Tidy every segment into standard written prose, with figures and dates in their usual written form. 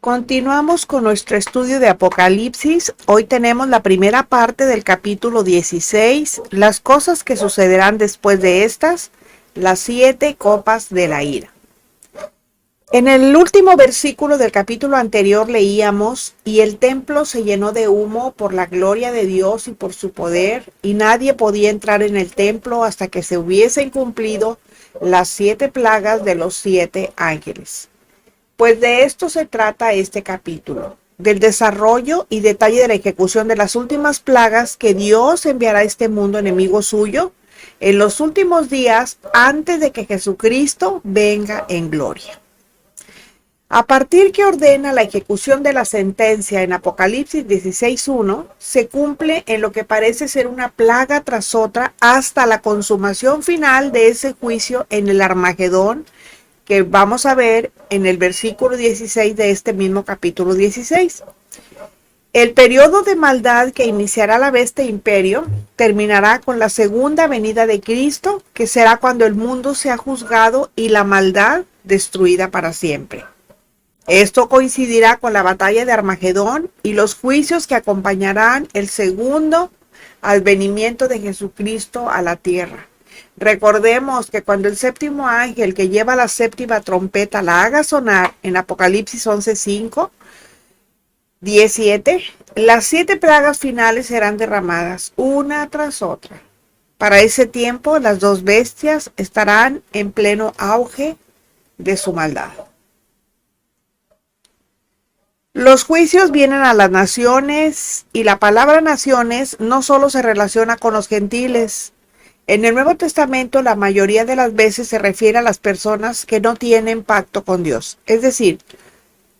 Continuamos con nuestro estudio de Apocalipsis. Hoy tenemos la primera parte del capítulo 16, las cosas que sucederán después de estas, las 7 copas de la ira. En el último versículo del capítulo anterior leíamos, y el templo se llenó de humo por la gloria de Dios y por su poder, y nadie podía entrar en el templo hasta que se hubiesen cumplido las 7 plagas de los 7 ángeles. Pues de esto se trata este capítulo, del desarrollo y detalle de la ejecución de las últimas plagas que Dios enviará a este mundo enemigo suyo en los últimos días antes de que Jesucristo venga en gloria. A partir que ordena la ejecución de la sentencia en Apocalipsis 16:1, se cumple en lo que parece ser una plaga tras otra hasta la consumación final de ese juicio en el Armagedón, que vamos a ver en el versículo 16 de este mismo capítulo 16. El periodo de maldad que iniciará la bestia imperio terminará con la segunda venida de Cristo, que será cuando el mundo sea juzgado y la maldad destruida para siempre. Esto coincidirá con la batalla de Armagedón y los juicios que acompañarán el segundo advenimiento de Jesucristo a la tierra. Recordemos que cuando el séptimo ángel que lleva la séptima trompeta la haga sonar en Apocalipsis 11:5, 17, las 7 plagas finales serán derramadas una tras otra. Para ese tiempo, las 2 bestias estarán en pleno auge de su maldad. Los juicios vienen a las naciones y la palabra naciones no solo se relaciona con los gentiles. En el Nuevo Testamento la mayoría de las veces se refiere a las personas que no tienen pacto con Dios. Es decir,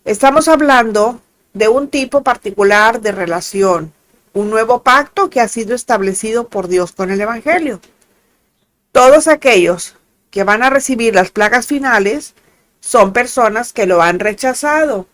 estamos hablando de un tipo particular de relación, un nuevo pacto que ha sido establecido por Dios con el Evangelio. Todos aquellos que van a recibir las plagas finales son personas que lo han rechazado.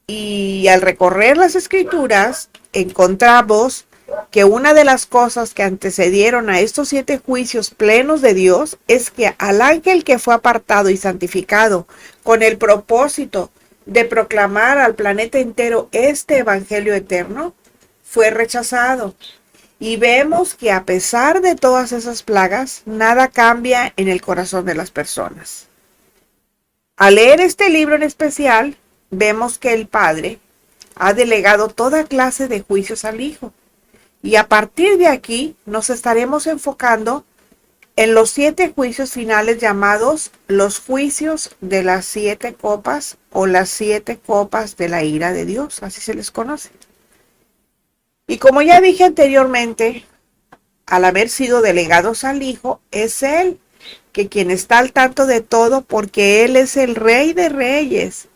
Y al recorrer las escrituras, encontramos que una de las cosas que antecedieron a estos 7 juicios plenos de Dios es que al ángel que fue apartado y santificado con el propósito de proclamar al planeta entero este evangelio eterno, fue rechazado. Y vemos que a pesar de todas esas plagas, nada cambia en el corazón de las personas. Al leer este libro en especial, vemos que el Padre ha delegado toda clase de juicios al Hijo. Y a partir de aquí nos estaremos enfocando en los 7 juicios finales llamados los juicios de las 7 copas o las 7 copas de la ira de Dios, así se les conoce. Y como ya dije anteriormente, al haber sido delegados al Hijo, es Él quien está al tanto de todo porque Él es el Rey de Reyes.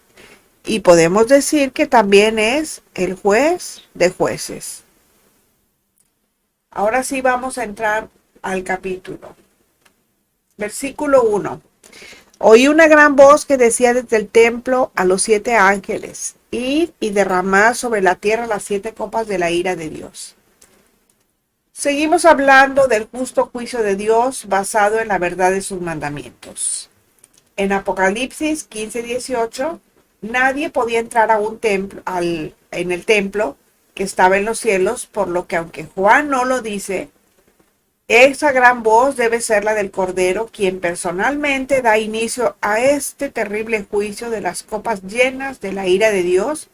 Y podemos decir que también es el juez de jueces. Ahora sí vamos a entrar al capítulo. Versículo 1. Oí una gran voz que decía desde el templo a los 7 ángeles: id y derramad sobre la tierra las 7 copas de la ira de Dios. Seguimos hablando del justo juicio de Dios basado en la verdad de sus mandamientos. En Apocalipsis 15:18, nadie podía entrar a un templo, en el templo que estaba en los cielos, por lo que aunque Juan no lo dice, esa gran voz debe ser la del Cordero, quien personalmente da inicio a este terrible juicio de las copas llenas de la ira de Dios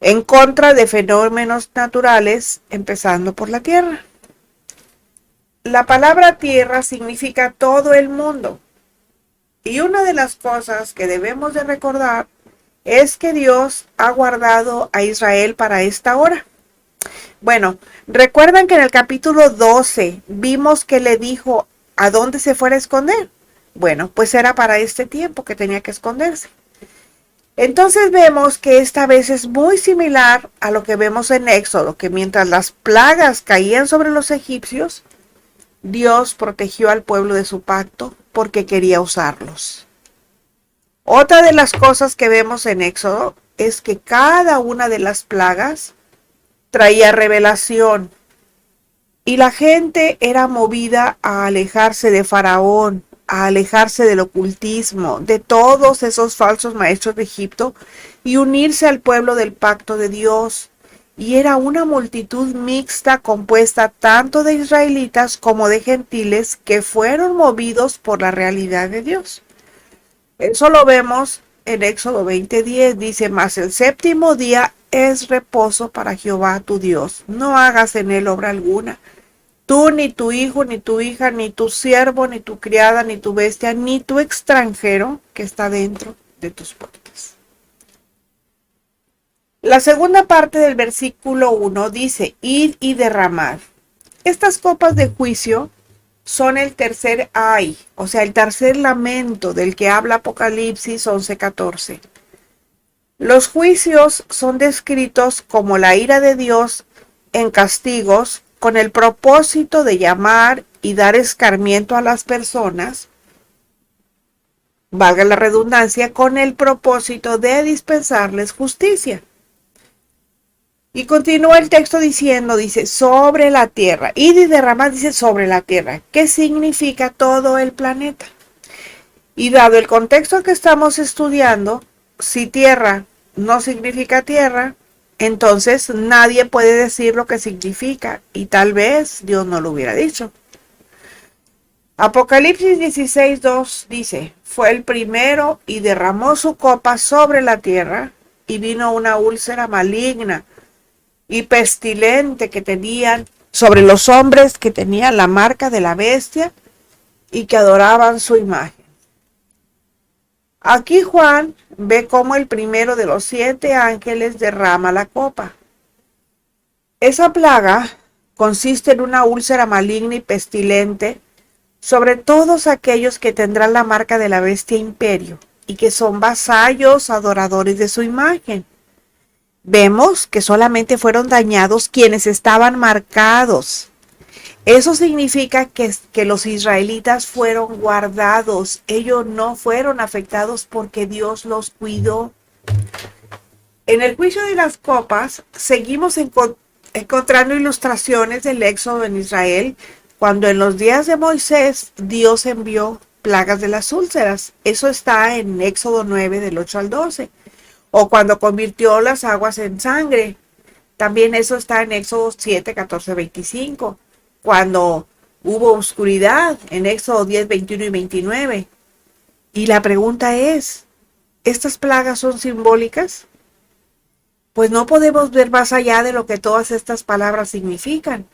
en contra de fenómenos naturales, empezando por la tierra. La palabra tierra significa todo el mundo. Y una de las cosas que debemos de recordar es que Dios ha guardado a Israel para esta hora. Bueno, recuerdan que en el capítulo 12 vimos que le dijo a dónde se fuera a esconder. Bueno, pues era para este tiempo que tenía que esconderse. Entonces vemos que esta vez es muy similar a lo que vemos en Éxodo, que mientras las plagas caían sobre los egipcios, Dios protegió al pueblo de su pacto porque quería usarlos. Otra de las cosas que vemos en Éxodo es que cada una de las plagas traía revelación y la gente era movida a alejarse de Faraón, a alejarse del ocultismo, de todos esos falsos maestros de Egipto y unirse al pueblo del pacto de Dios. Y era una multitud mixta compuesta tanto de israelitas como de gentiles que fueron movidos por la realidad de Dios. Eso lo vemos en Éxodo 20:10. Dice, mas el séptimo día es reposo para Jehová tu Dios. No hagas en él obra alguna. Tú, ni tu hijo, ni tu hija, ni tu siervo, ni tu criada, ni tu bestia, ni tu extranjero que está dentro de tus puertas. La segunda parte del versículo 1 dice, id y derramad. Estas copas de juicio son el tercer ay, o sea, el tercer lamento del que habla Apocalipsis 11:14. Los juicios son descritos como la ira de Dios en castigos con el propósito de llamar y dar escarmiento a las personas, valga la redundancia, con el propósito de dispensarles justicia. Y continúa el texto diciendo, dice, sobre la tierra. Y derramar dice sobre la tierra. ¿Qué significa todo el planeta? Y dado el contexto que estamos estudiando, si tierra no significa tierra, entonces nadie puede decir lo que significa. Y tal vez Dios no lo hubiera dicho. Apocalipsis 16:2 dice, fue el primero y derramó su copa sobre la tierra y vino una úlcera maligna y pestilente que tenían sobre los hombres que tenían la marca de la bestia y que adoraban su imagen. Aquí Juan ve cómo el primero de los 7 ángeles derrama la copa. Esa plaga consiste en una úlcera maligna y pestilente sobre todos aquellos que tendrán la marca de la bestia imperio y que son vasallos adoradores de su imagen. Vemos que solamente fueron dañados quienes estaban marcados. Eso significa que los israelitas fueron guardados. Ellos no fueron afectados porque Dios los cuidó. En el juicio de las copas, seguimos encontrando ilustraciones del éxodo en Israel, cuando en los días de Moisés Dios envió plagas de las úlceras. Eso está en Éxodo 9, del 8 al 12. O cuando convirtió las aguas en sangre. También eso está en Éxodo 7, 14, 25. Cuando hubo oscuridad en Éxodo 10, 21 y 29. Y la pregunta es, ¿estas plagas son simbólicas? Pues no podemos ver más allá de lo que todas estas palabras significan.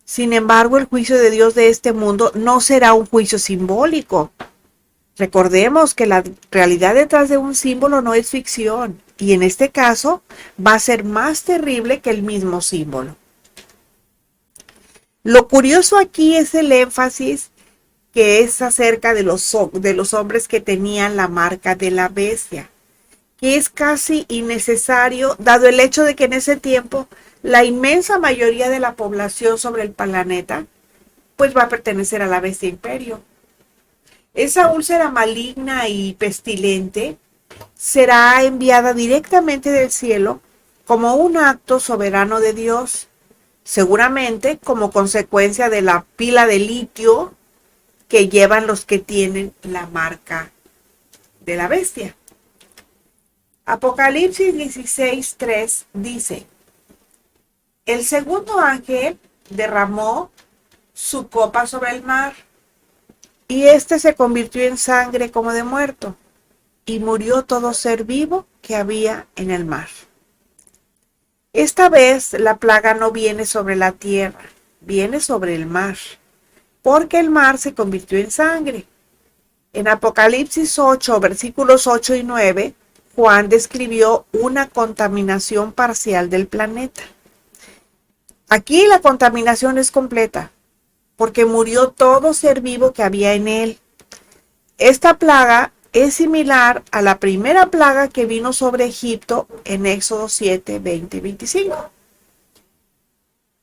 Sin embargo, el juicio de Dios de este mundo no será un juicio simbólico. Recordemos que la realidad detrás de un símbolo no es ficción, y en este caso va a ser más terrible que el mismo símbolo. Lo curioso aquí es el énfasis que es acerca de los hombres que tenían la marca de la bestia, que es casi innecesario, dado el hecho de que en ese tiempo la inmensa mayoría de la población sobre el planeta pues va a pertenecer a la bestia imperio. Esa úlcera maligna y pestilente será enviada directamente del cielo como un acto soberano de Dios, seguramente como consecuencia de la pila de litio que llevan los que tienen la marca de la bestia. Apocalipsis 16:3 dice, el segundo ángel derramó su copa sobre el mar, y éste se convirtió en sangre como de muerto, y murió todo ser vivo que había en el mar. Esta vez la plaga no viene sobre la tierra, viene sobre el mar, porque el mar se convirtió en sangre. En Apocalipsis 8, versículos 8 y 9, Juan describió una contaminación parcial del planeta. Aquí la contaminación es completa, porque murió todo ser vivo que había en él. Esta plaga es similar a la primera plaga que vino sobre Egipto en Éxodo 7, 20 y 25.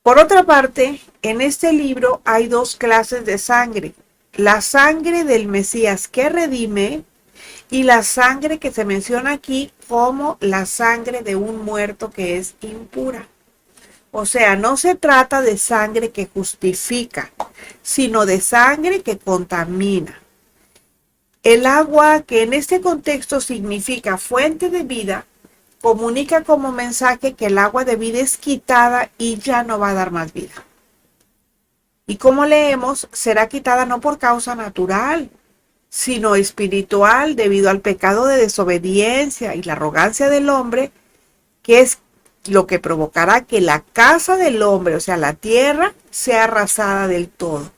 Por otra parte, en este libro hay 2 clases de sangre: la sangre del Mesías que redime y la sangre que se menciona aquí como la sangre de un muerto que es impura. O sea, no se trata de sangre que justifica, sino de sangre que contamina. El agua, que en este contexto significa fuente de vida, comunica como mensaje que el agua de vida es quitada y ya no va a dar más vida. Y como leemos, será quitada no por causa natural, sino espiritual, debido al pecado de desobediencia y la arrogancia del hombre, que es lo que provocará que la casa del hombre, o sea, la tierra, sea arrasada del todo.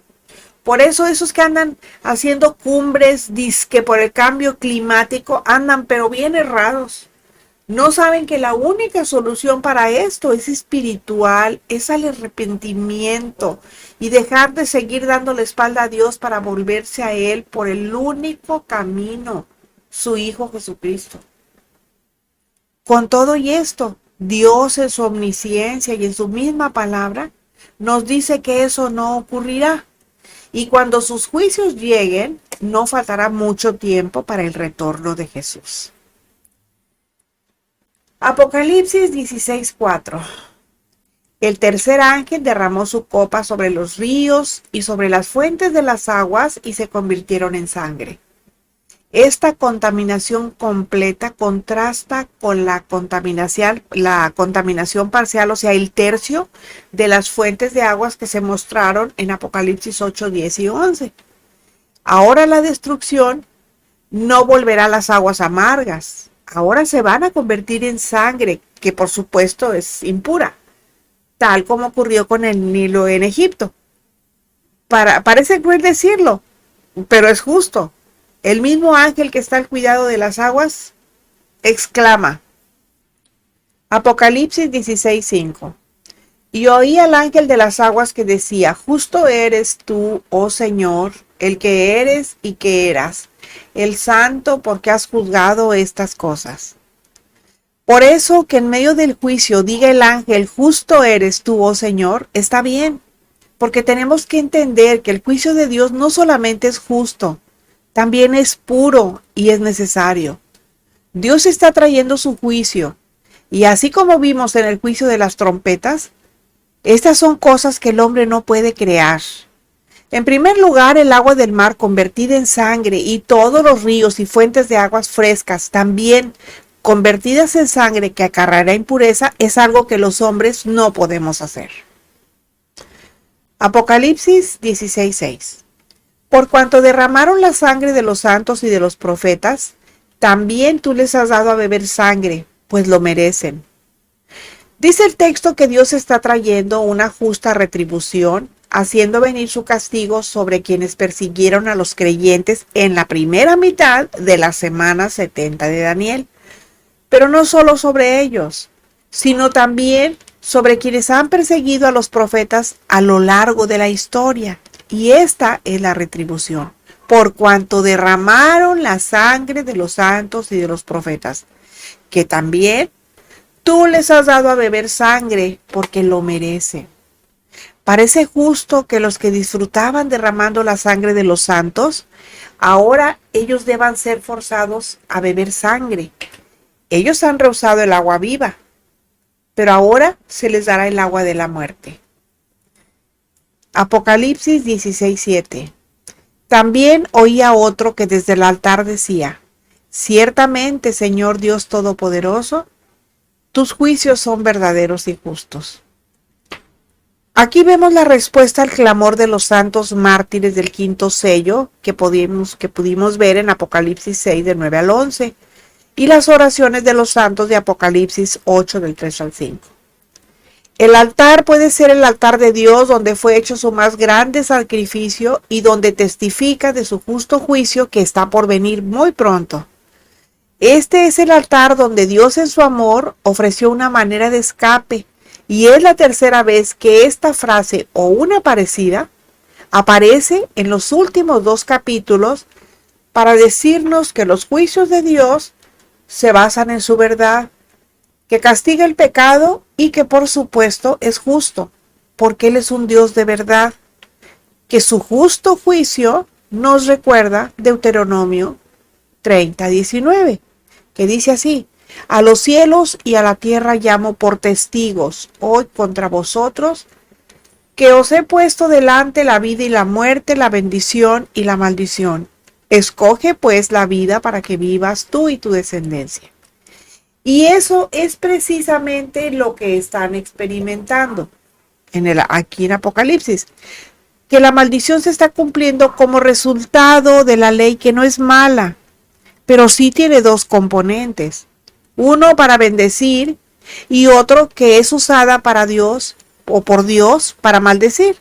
Por eso esos que andan haciendo cumbres, dizque por el cambio climático, andan pero bien errados. No saben que la única solución para esto es espiritual, es al arrepentimiento y dejar de seguir dando la espalda a Dios para volverse a Él por el único camino, su Hijo Jesucristo. Con todo y esto, Dios en su omnisciencia y en su misma palabra nos dice que eso no ocurrirá. Y cuando sus juicios lleguen, no faltará mucho tiempo para el retorno de Jesús. Apocalipsis 16:4. El tercer ángel derramó su copa sobre los ríos y sobre las fuentes de las aguas y se convirtieron en sangre. Esta contaminación completa contrasta con la contaminación parcial, o sea, el tercio de las fuentes de aguas que se mostraron en Apocalipsis 8, 10 y 11. Ahora la destrucción no volverá a las aguas amargas. Ahora se van a convertir en sangre, que por supuesto es impura, tal como ocurrió con el Nilo en Egipto. Parece cruel decirlo, pero es justo. El mismo ángel que está al cuidado de las aguas exclama, Apocalipsis 16:5. Y oí al ángel de las aguas que decía, justo eres tú, oh Señor, el que eres y que eras, el santo, porque has juzgado estas cosas. Por eso que en medio del juicio diga el ángel, justo eres tú, oh Señor, está bien, porque tenemos que entender que el juicio de Dios no solamente es justo, también es puro y es necesario. Dios está trayendo su juicio, y así como vimos en el juicio de las trompetas, estas son cosas que el hombre no puede crear. En primer lugar, el agua del mar convertida en sangre y todos los ríos y fuentes de aguas frescas también convertidas en sangre que acarreará impureza es algo que los hombres no podemos hacer. Apocalipsis 16:6. Por cuanto derramaron la sangre de los santos y de los profetas, también tú les has dado a beber sangre, pues lo merecen. Dice el texto que Dios está trayendo una justa retribución, haciendo venir su castigo sobre quienes persiguieron a los creyentes en la primera mitad de la semana 70 de Daniel. Pero no solo sobre ellos, sino también sobre quienes han perseguido a los profetas a lo largo de la historia. Y esta es la retribución, por cuanto derramaron la sangre de los santos y de los profetas, que también tú les has dado a beber sangre porque lo merecen. Parece justo que los que disfrutaban derramando la sangre de los santos, ahora ellos deban ser forzados a beber sangre. Ellos han rehusado el agua viva, pero ahora se les dará el agua de la muerte. Apocalipsis 16:7. También oía otro que desde el altar decía, ciertamente, Señor Dios Todopoderoso, tus juicios son verdaderos y justos. Aquí vemos la respuesta al clamor de los santos mártires del quinto sello que pudimos ver en Apocalipsis 6 del 9 al 11 y las oraciones de los santos de Apocalipsis 8 del 3 al 5. El altar puede ser el altar de Dios donde fue hecho su más grande sacrificio y donde testifica de su justo juicio que está por venir muy pronto. Este es el altar donde Dios en su amor ofreció una manera de escape y es la tercera vez que esta frase o una parecida aparece en los últimos 2 capítulos para decirnos que los juicios de Dios se basan en su verdad, que castiga el pecado y que por supuesto es justo, porque Él es un Dios de verdad, que su justo juicio nos recuerda Deuteronomio 30:19, que dice así, a los cielos y a la tierra llamo por testigos hoy contra vosotros, que os he puesto delante la vida y la muerte, la bendición y la maldición. Escoge pues la vida para que vivas tú y tu descendencia. Y eso es precisamente lo que están experimentando aquí en Apocalipsis, que la maldición se está cumpliendo como resultado de la ley que no es mala, pero sí tiene dos componentes. Uno para bendecir y otro que es usada para Dios o por Dios para maldecir.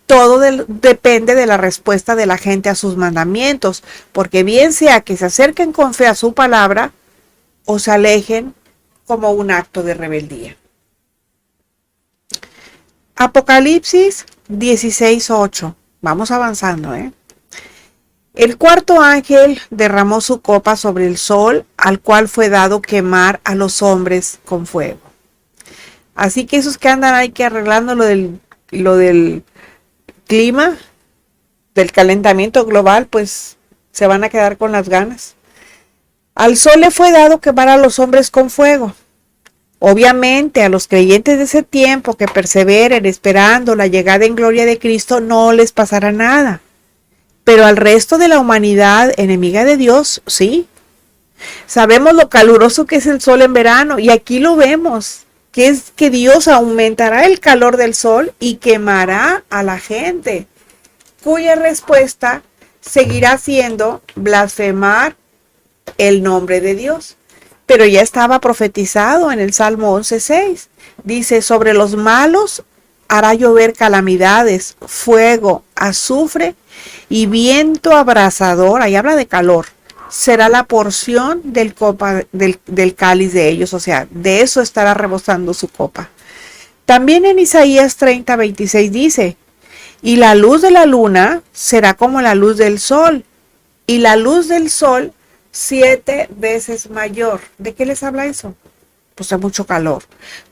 Todo depende de la respuesta de la gente a sus mandamientos, porque bien sea que se acerquen con fe a su palabra o se alejen como un acto de rebeldía. Apocalipsis 16:8. Vamos avanzando, El cuarto ángel derramó su copa sobre el sol, al cual fue dado quemar a los hombres con fuego. Así que esos que andan ahí que arreglando lo del clima, del calentamiento global, pues se van a quedar con las ganas. Al sol le fue dado quemar a los hombres con fuego. Obviamente a los creyentes de ese tiempo que perseveren esperando la llegada en gloria de Cristo no les pasará nada. Pero al resto de la humanidad enemiga de Dios, sí. Sabemos lo caluroso que es el sol en verano y aquí lo vemos, que es que Dios aumentará el calor del sol y quemará a la gente, cuya respuesta seguirá siendo blasfemar el nombre de Dios. Pero ya estaba profetizado en el Salmo 11:6. Dice, sobre los malos hará llover calamidades, fuego, azufre y viento abrasador. Ahí habla de calor. Será la porción del cáliz de ellos. O sea, de eso estará rebosando su copa. También en Isaías 30:26 dice, y la luz de la luna será como la luz del sol, y la luz del sol 7 veces mayor. ¿De qué les habla eso? Pues de mucho calor.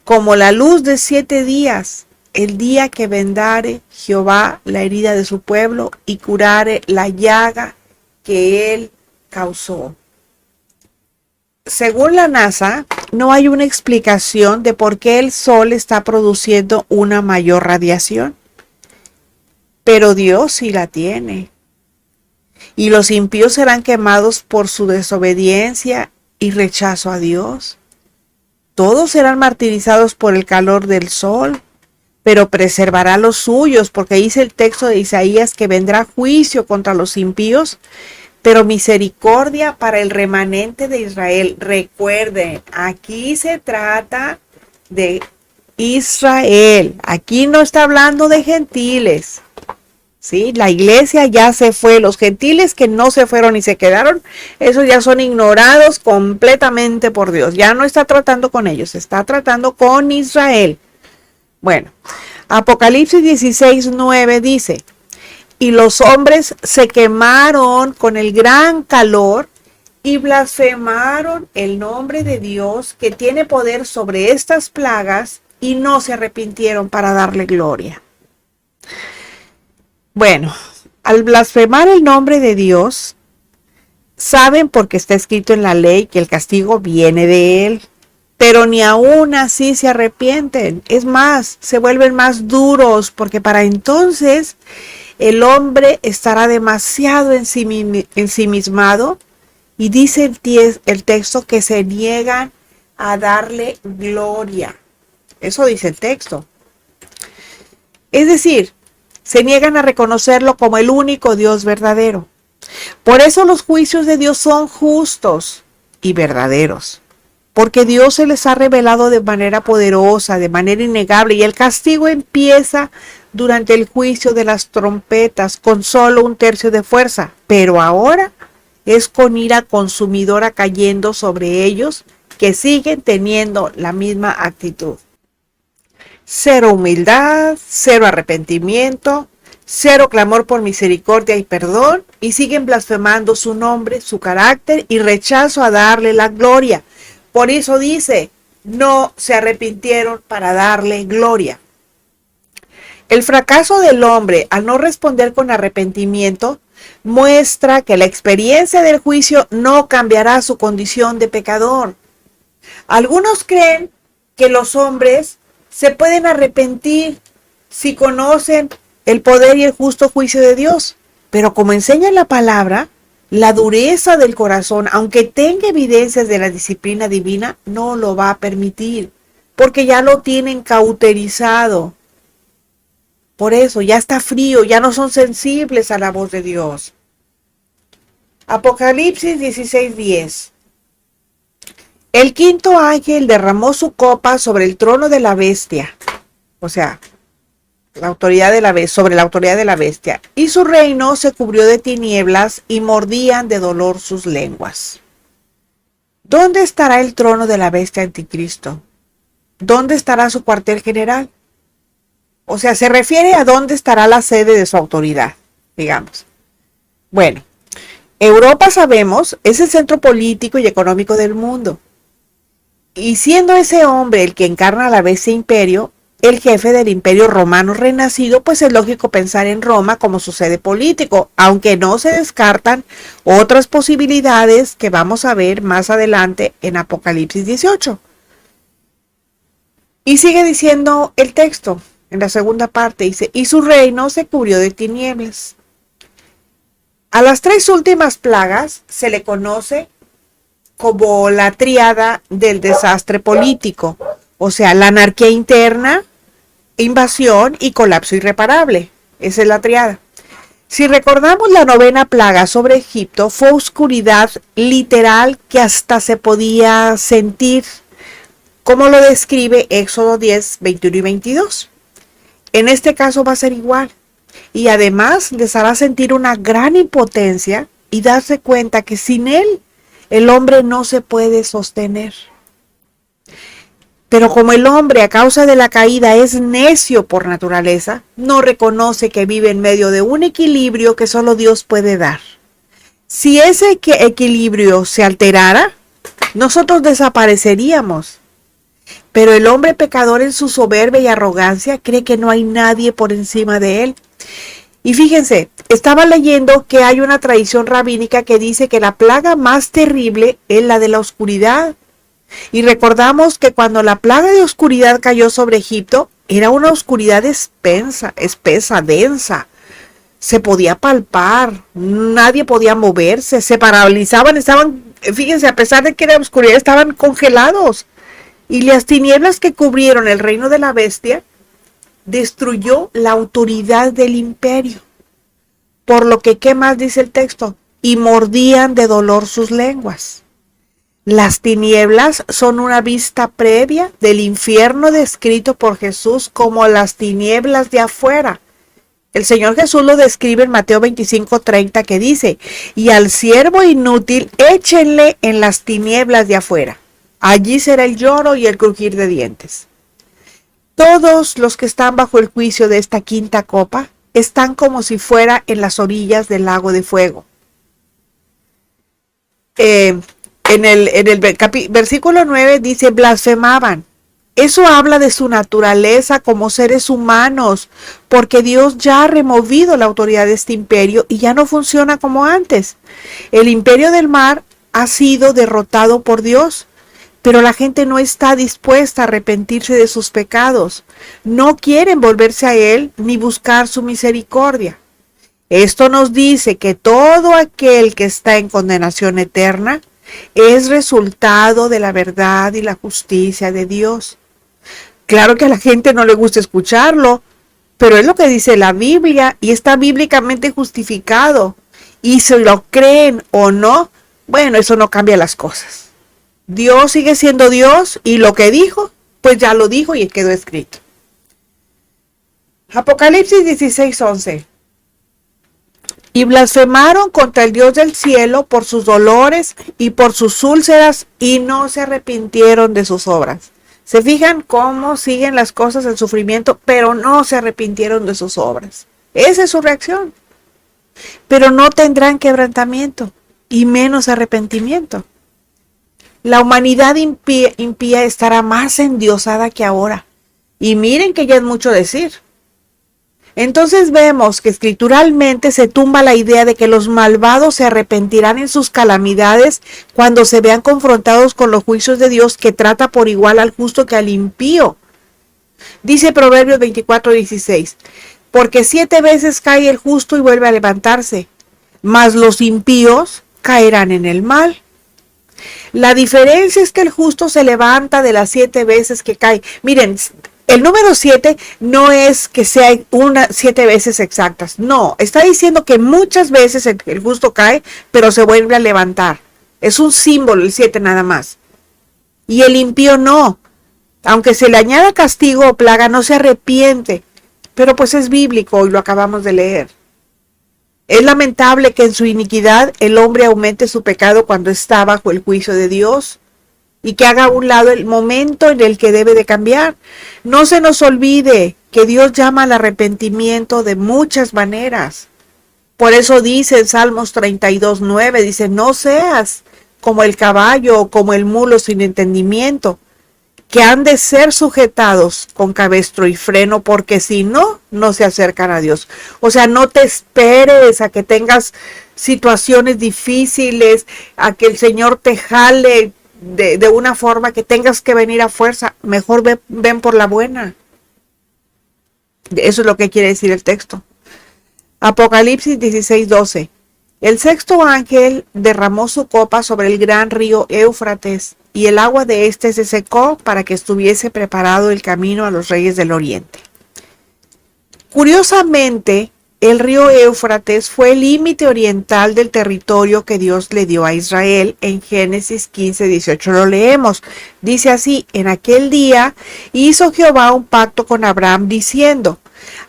Como la luz de 7 días, el día que vendare Jehová la herida de su pueblo y curare la llaga que él causó. Según la NASA, no hay una explicación de por qué el sol está produciendo una mayor radiación. Pero Dios sí la tiene. Y los impíos serán quemados por su desobediencia y rechazo a Dios. Todos serán martirizados por el calor del sol, pero preservará los suyos, porque dice el texto de Isaías que vendrá juicio contra los impíos, pero misericordia para el remanente de Israel. Recuerden, aquí se trata de Israel. Aquí no está hablando de gentiles. ¿Sí? La iglesia ya se fue. Los gentiles que no se fueron y se quedaron, esos ya son ignorados completamente por Dios. Ya no está tratando con ellos, está tratando con Israel. Bueno, Apocalipsis 16:9 dice, y los hombres se quemaron con el gran calor y blasfemaron el nombre de Dios que tiene poder sobre estas plagas y no se arrepintieron para darle gloria. Bueno, al blasfemar el nombre de Dios, saben porque está escrito en la ley que el castigo viene de él, pero ni aún así se arrepienten. Es más, se vuelven más duros porque para entonces el hombre estará demasiado ensimismado y dice el texto que se niegan a darle gloria. Eso dice el texto. Es decir, se niegan a reconocerlo como el único Dios verdadero. Por eso los juicios de Dios son justos y verdaderos, porque Dios se les ha revelado de manera poderosa, de manera innegable, y el castigo empieza durante el juicio de las trompetas con solo 1/3 de fuerza, pero ahora es con ira consumidora cayendo sobre ellos que siguen teniendo la misma actitud. Cero humildad, cero arrepentimiento, cero clamor por misericordia y perdón, y siguen blasfemando su nombre, su carácter y rechazo a darle la gloria. Por eso dice, no se arrepintieron para darle gloria. El fracaso del hombre al no responder con arrepentimiento muestra que la experiencia del juicio no cambiará su condición de pecador. Algunos creen que los hombres se pueden arrepentir si conocen el poder y el justo juicio de Dios, pero como enseña la palabra, La dureza del corazón, aunque tenga evidencias de la disciplina divina, no lo va a permitir, porque ya lo tienen cauterizado. Por eso ya está frío, ya no son sensibles a la voz de Dios. Apocalipsis 16:10. El quinto ángel derramó su copa sobre el trono de la bestia, o sea, la autoridad de la bestia, sobre la autoridad de la bestia, y su reino se cubrió de tinieblas y mordían de dolor sus lenguas. ¿Dónde estará el trono de la bestia anticristo? ¿Dónde estará su cuartel general? O sea, se refiere a dónde estará la sede de su autoridad, digamos. Bueno, Europa, sabemos, es el centro político y económico del mundo. Y siendo ese hombre el que encarna a la bestia imperio, el jefe del imperio romano renacido, pues es lógico pensar en Roma como su sede político, aunque no se descartan otras posibilidades que vamos a ver más adelante en Apocalipsis 18. Y sigue diciendo el texto, en la segunda parte, dice, y su reino se cubrió de tinieblas. A las tres últimas plagas se le conoce como la tríada del desastre político, o sea, la anarquía interna, invasión y colapso irreparable. Esa es la tríada. Si recordamos la novena plaga sobre Egipto, fue oscuridad literal que hasta se podía sentir, como lo describe Éxodo 10, 21 y 22. En este caso va a ser igual. Y además les hará sentir una gran impotencia y darse cuenta que sin él el hombre no se puede sostener. Pero como el hombre a causa de la caída es necio por naturaleza, no reconoce que vive en medio de un equilibrio que solo Dios puede dar. Si ese equilibrio se alterara, nosotros desapareceríamos. Pero el hombre pecador en su soberbia y arrogancia cree que no hay nadie por encima de él. Y fíjense, estaba leyendo que hay una tradición rabínica que dice que la plaga más terrible es la de la oscuridad. Y recordamos que cuando la plaga de oscuridad cayó sobre Egipto, era una oscuridad espesa, densa. Se podía palpar, nadie podía moverse, se paralizaban, fíjense, a pesar de que era oscuridad, estaban congelados. Y las tinieblas que cubrieron el reino de la bestia destruyó la autoridad del imperio. Por lo que, ¿qué más dice el texto? Y mordían de dolor sus lenguas. Las tinieblas son una vista previa del infierno descrito por Jesús como las tinieblas de afuera. El Señor Jesús lo describe en Mateo 25:30, que dice, y al siervo inútil échenle en las tinieblas de afuera. Allí será el lloro y el crujir de dientes. Todos los que están bajo el juicio de esta quinta copa están como si fuera en las orillas del lago de fuego. En el versículo 9 dice, blasfemaban. Eso habla de su naturaleza como seres humanos, porque Dios ya ha removido la autoridad de este imperio y ya no funciona como antes. El imperio del mar ha sido derrotado por Dios. Pero la gente no está dispuesta a arrepentirse de sus pecados. No quieren volverse a Él ni buscar su misericordia. Esto nos dice que todo aquel que está en condenación eterna es resultado de la verdad y la justicia de Dios. Claro que a la gente no le gusta escucharlo, pero es lo que dice la Biblia y está bíblicamente justificado. Y si lo creen o no, bueno, eso no cambia las cosas. Dios sigue siendo Dios y lo que dijo, pues ya lo dijo y quedó escrito. Apocalipsis 16:11. Y blasfemaron contra el Dios del cielo por sus dolores y por sus úlceras y no se arrepintieron de sus obras. ¿Se fijan cómo siguen las cosas en sufrimiento, pero no se arrepintieron de sus obras? Esa es su reacción. Pero no tendrán quebrantamiento y menos arrepentimiento. La humanidad impía estará más endiosada que ahora. Y miren que ya es mucho decir. Entonces vemos que escrituralmente se tumba la idea de que los malvados se arrepentirán en sus calamidades cuando se vean confrontados con los juicios de Dios, que trata por igual al justo que al impío. Dice Proverbios 24:16, porque 7 veces cae el justo y vuelve a levantarse, mas los impíos caerán en el mal. La diferencia es que el justo se levanta de las 7 veces que cae. Miren, el número 7 no es que sea 7 veces exactas. No, está diciendo que muchas veces el justo cae, pero se vuelve a levantar. Es un símbolo el 7 nada más. Y el impío no. Aunque se le añada castigo o plaga, no se arrepiente. Pero pues es bíblico y lo acabamos de leer. Es lamentable que en su iniquidad el hombre aumente su pecado cuando está bajo el juicio de Dios y que haga a un lado el momento en el que debe de cambiar. No se nos olvide que Dios llama al arrepentimiento de muchas maneras. Por eso dice en Salmos 32:9, dice, no seas como el caballo o como el mulo sin entendimiento, que han de ser sujetados con cabestro y freno, porque si no, no se acercan a Dios. O sea, no te esperes a que tengas situaciones difíciles, a que el Señor te jale de una forma que tengas que venir a fuerza. Mejor ven por la buena. Eso es lo que quiere decir el texto. Apocalipsis 16:12. El sexto ángel derramó su copa sobre el gran río Éufrates, y el agua de éste se secó para que estuviese preparado el camino a los reyes del oriente. Curiosamente, el río Éufrates fue el límite oriental del territorio que Dios le dio a Israel. En Génesis 15:18 lo leemos. Dice así, en aquel día hizo Jehová un pacto con Abraham diciendo,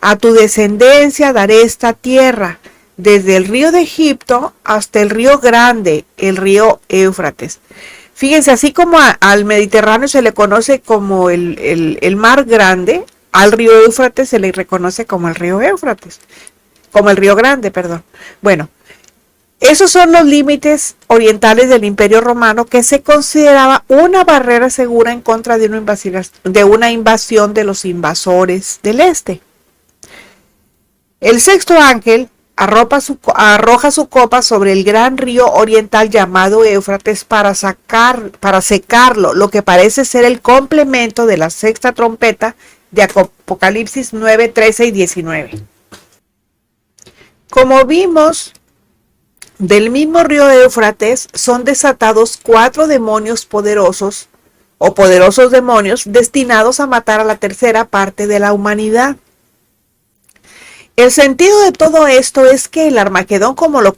a tu descendencia daré esta tierra, desde el río de Egipto hasta el río grande, el río Éufrates. Fíjense, así como al Mediterráneo se le conoce como el mar grande, al río Éufrates se le reconoce como el río Éufrates, como el río grande, perdón. Bueno, esos son los límites orientales del Imperio Romano, que se consideraba una barrera segura en contra de una invasión de los invasores del este. El sexto ángel arroja su copa sobre el gran río oriental llamado Éufrates para secarlo, lo que parece ser el complemento de la sexta trompeta de Apocalipsis 9, 13 y 19. Como vimos, del mismo río Éufrates son desatados 4 demonios poderosos o poderosos demonios destinados a matar a la tercera parte de la humanidad. El sentido de todo esto es que el Armagedón, como lo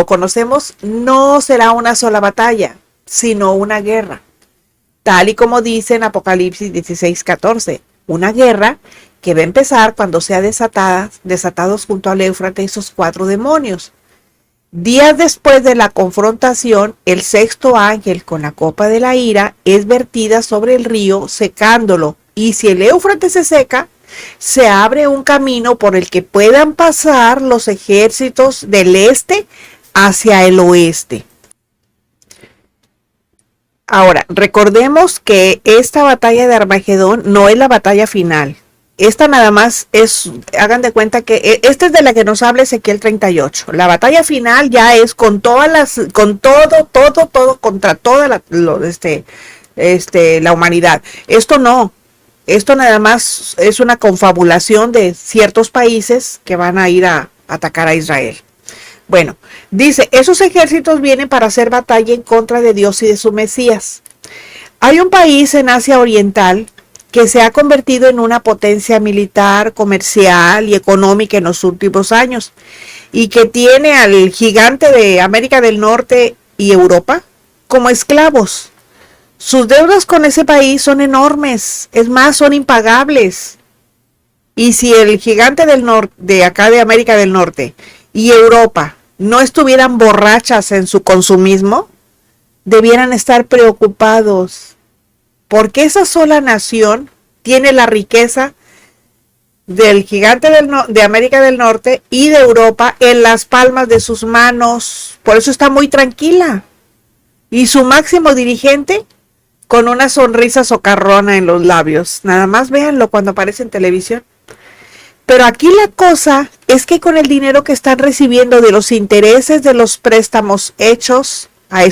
conocemos, no será una sola batalla, sino una guerra. Tal y como dice en Apocalipsis 16:14, una guerra que va a empezar cuando sean desatados junto al Éufrates esos 4 demonios. Días después de la confrontación, el sexto ángel con la copa de la ira es vertida sobre el río, secándolo. Y si el Éufrates se seca, se abre un camino por el que puedan pasar los ejércitos del este hacia el oeste. Ahora, recordemos que esta batalla de Armagedón no es la batalla final. Esta nada más es, hagan de cuenta que esta es de la que nos habla Ezequiel 38. La batalla final ya es con todo, contra toda la humanidad. Esto no. Esto nada más es una confabulación de ciertos países que van a ir a atacar a Israel. Bueno, dice, esos ejércitos vienen para hacer batalla en contra de Dios y de su Mesías. Hay un país en Asia Oriental que se ha convertido en una potencia militar, comercial y económica en los últimos años, y que tiene al gigante de América del Norte y Europa como esclavos. Sus deudas con ese país son enormes, es más, son impagables. Y si el gigante del norte, de acá de América del Norte y Europa no estuvieran borrachas en su consumismo, debieran estar preocupados, porque esa sola nación tiene la riqueza del gigante de América del Norte y de Europa en las palmas de sus manos. Por eso está muy tranquila. Y su máximo dirigente con una sonrisa socarrona en los labios. Nada más véanlo cuando aparece en televisión. Pero aquí la cosa es que con el dinero que están recibiendo de los intereses de los préstamos hechos a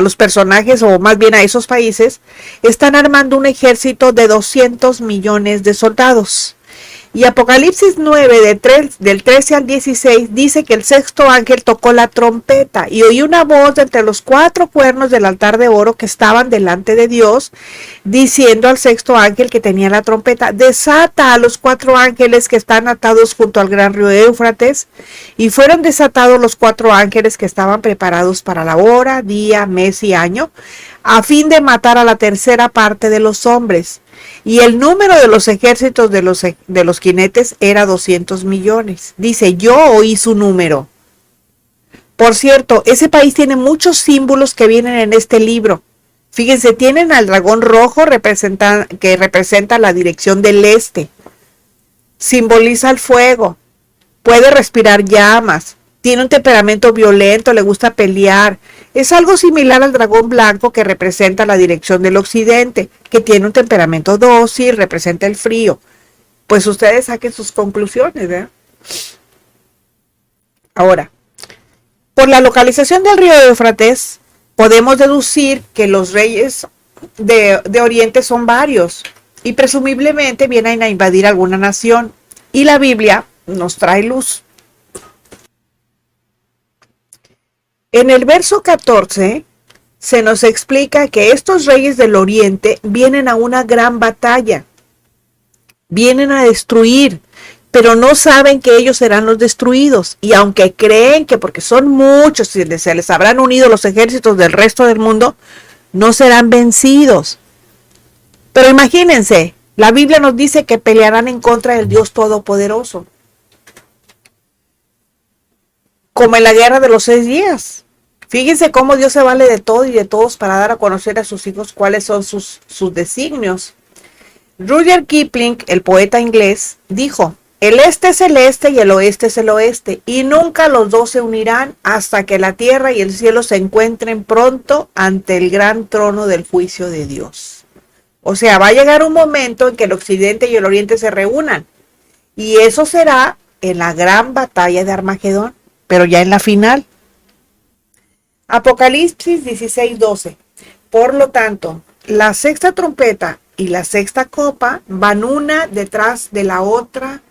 los personajes, o más bien a esos países, están armando un ejército de 200 millones de soldados. Y Apocalipsis 9, del 13 al 16, dice que el sexto ángel tocó la trompeta y oí una voz de entre los cuatro cuernos del altar de oro que estaban delante de Dios, diciendo al sexto ángel que tenía la trompeta: desata a los cuatro ángeles que están atados junto al gran río Éufrates. Y fueron desatados los cuatro ángeles que estaban preparados para la hora, día, mes y año, a fin de matar a la tercera parte de los hombres. Y el número de los ejércitos de los jinetes era 200 millones. Dice, yo oí su número. Por cierto, ese país tiene muchos símbolos que vienen en este libro. Fíjense, tienen al dragón rojo que representa la dirección del este. Simboliza el fuego. Puede respirar llamas. Tiene un temperamento violento, le gusta pelear. Es algo similar al dragón blanco que representa la dirección del occidente, que tiene un temperamento dócil, representa el frío. Pues ustedes saquen sus conclusiones, ¿verdad? Ahora, por la localización del río Éufrates, podemos deducir que los reyes de Oriente son varios y presumiblemente vienen a invadir alguna nación. Y la Biblia nos trae luz. En el verso 14 se nos explica que estos reyes del oriente vienen a una gran batalla, vienen a destruir, pero no saben que ellos serán los destruidos. Y aunque creen que porque son muchos, se les habrán unido los ejércitos del resto del mundo, no serán vencidos. Pero imagínense, la Biblia nos dice que pelearán en contra del Dios Todopoderoso, como en la guerra de los 6 días. Fíjense cómo Dios se vale de todo y de todos para dar a conocer a sus hijos cuáles son sus designios. Rudyard Kipling, el poeta inglés, dijo: el este es el este y el oeste es el oeste, y nunca los dos se unirán hasta que la tierra y el cielo se encuentren pronto ante el gran trono del juicio de Dios. O sea, va a llegar un momento en que el occidente y el oriente se reúnan, y eso será en la gran batalla de Armagedón, pero ya en la final. Apocalipsis 16:12. Por lo tanto, la sexta trompeta y la sexta copa van una detrás de la otra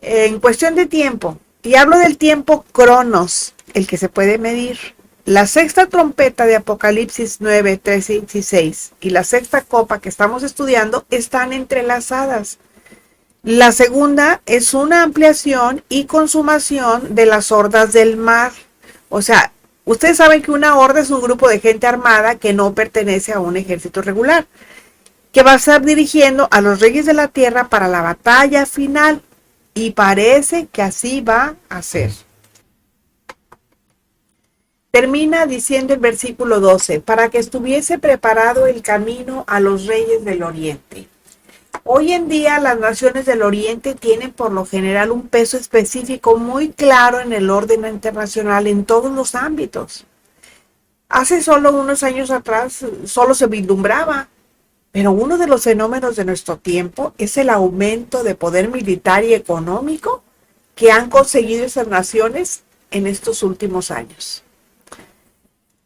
en cuestión de tiempo. Y hablo del tiempo cronos, el que se puede medir. La sexta trompeta de Apocalipsis 9, 13 y 16 y la sexta copa que estamos estudiando están entrelazadas. La segunda es una ampliación y consumación de las hordas del mar. O sea, ustedes saben que una horda es un grupo de gente armada que no pertenece a un ejército regular, que va a estar dirigiendo a los reyes de la tierra para la batalla final. Y parece que así va a ser. Termina diciendo el versículo 12, para que estuviese preparado el camino a los reyes del oriente. Hoy en día las naciones del oriente tienen por lo general un peso específico muy claro en el orden internacional en todos los ámbitos. Hace solo unos años atrás solo se vislumbraba, pero uno de los fenómenos de nuestro tiempo es el aumento de poder militar y económico que han conseguido esas naciones en estos últimos años.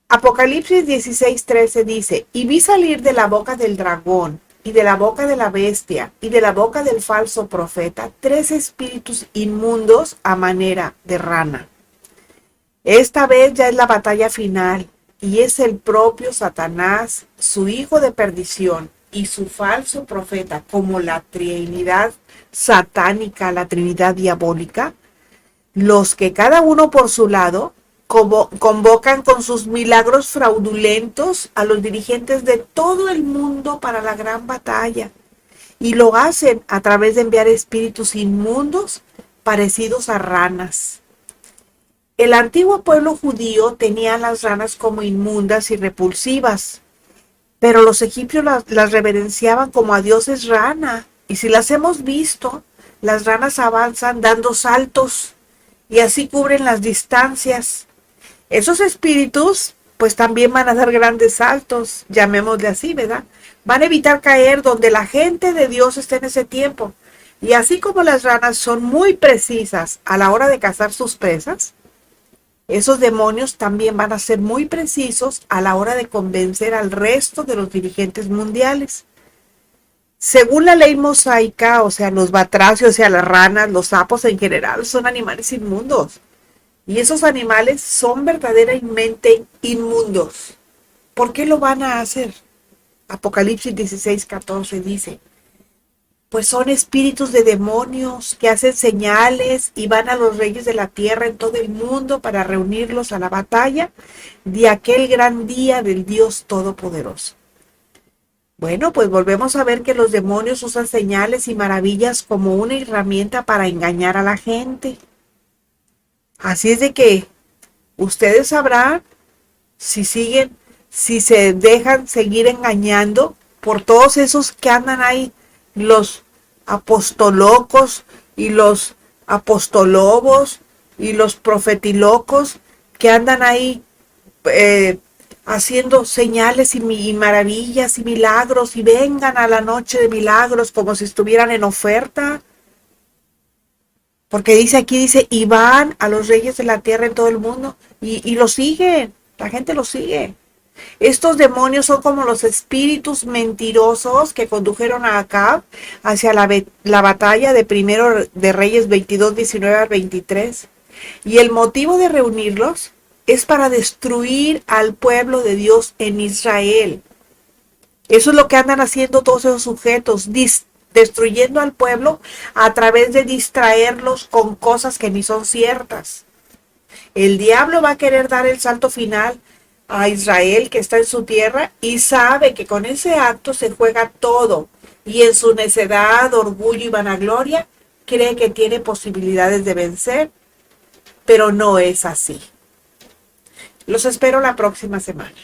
Apocalipsis 16:13 dice, y vi salir de la boca del dragón, y de la boca de la bestia, y de la boca del falso profeta, 3 espíritus inmundos a manera de rana. Esta vez ya es la batalla final, y es el propio Satanás, su hijo de perdición, y su falso profeta, como la Trinidad satánica, la Trinidad diabólica, los que cada uno por su lado convocan con sus milagros fraudulentos a los dirigentes de todo el mundo para la gran batalla, y lo hacen a través de enviar espíritus inmundos parecidos a ranas. El antiguo pueblo judío tenía a las ranas como inmundas y repulsivas, pero los egipcios las reverenciaban como a dioses rana, y si las hemos visto, las ranas avanzan dando saltos y así cubren las distancias. Esos espíritus pues también van a dar grandes saltos, llamémosle así, ¿verdad? Van a evitar caer donde la gente de Dios esté en ese tiempo. Y así como las ranas son muy precisas a la hora de cazar sus presas, esos demonios también van a ser muy precisos a la hora de convencer al resto de los dirigentes mundiales. Según la ley mosaica, o sea, los batracios, o sea, las ranas, los sapos en general, son animales inmundos. Y esos animales son verdaderamente inmundos. ¿Por qué lo van a hacer? Apocalipsis 16:14 dice, pues son espíritus de demonios que hacen señales y van a los reyes de la tierra en todo el mundo para reunirlos a la batalla de aquel gran día del Dios Todopoderoso. Bueno, pues volvemos a ver que los demonios usan señales y maravillas como una herramienta para engañar a la gente. Así es de que ustedes sabrán si siguen, si se dejan seguir engañando por todos esos que andan ahí, los apostolocos y los apostolobos y los profetilocos que andan ahí eh, haciendo señales y maravillas y milagros y vengan a la noche de milagros como si estuvieran en oferta. Porque dice aquí, dice, y van a los reyes de la tierra en todo el mundo y lo siguen, la gente lo sigue. Estos demonios son como los espíritus mentirosos que condujeron a Acab hacia la batalla de Primero de Reyes 22:19 al 23. Y el motivo de reunirlos es para destruir al pueblo de Dios en Israel. Eso es lo que andan haciendo todos esos sujetos, destruyendo al pueblo a través de distraerlos con cosas que ni son ciertas. El diablo va a querer dar el salto final a Israel que está en su tierra y sabe que con ese acto se juega todo y en su necedad, orgullo y vanagloria cree que tiene posibilidades de vencer, pero no es así. Los espero la próxima semana.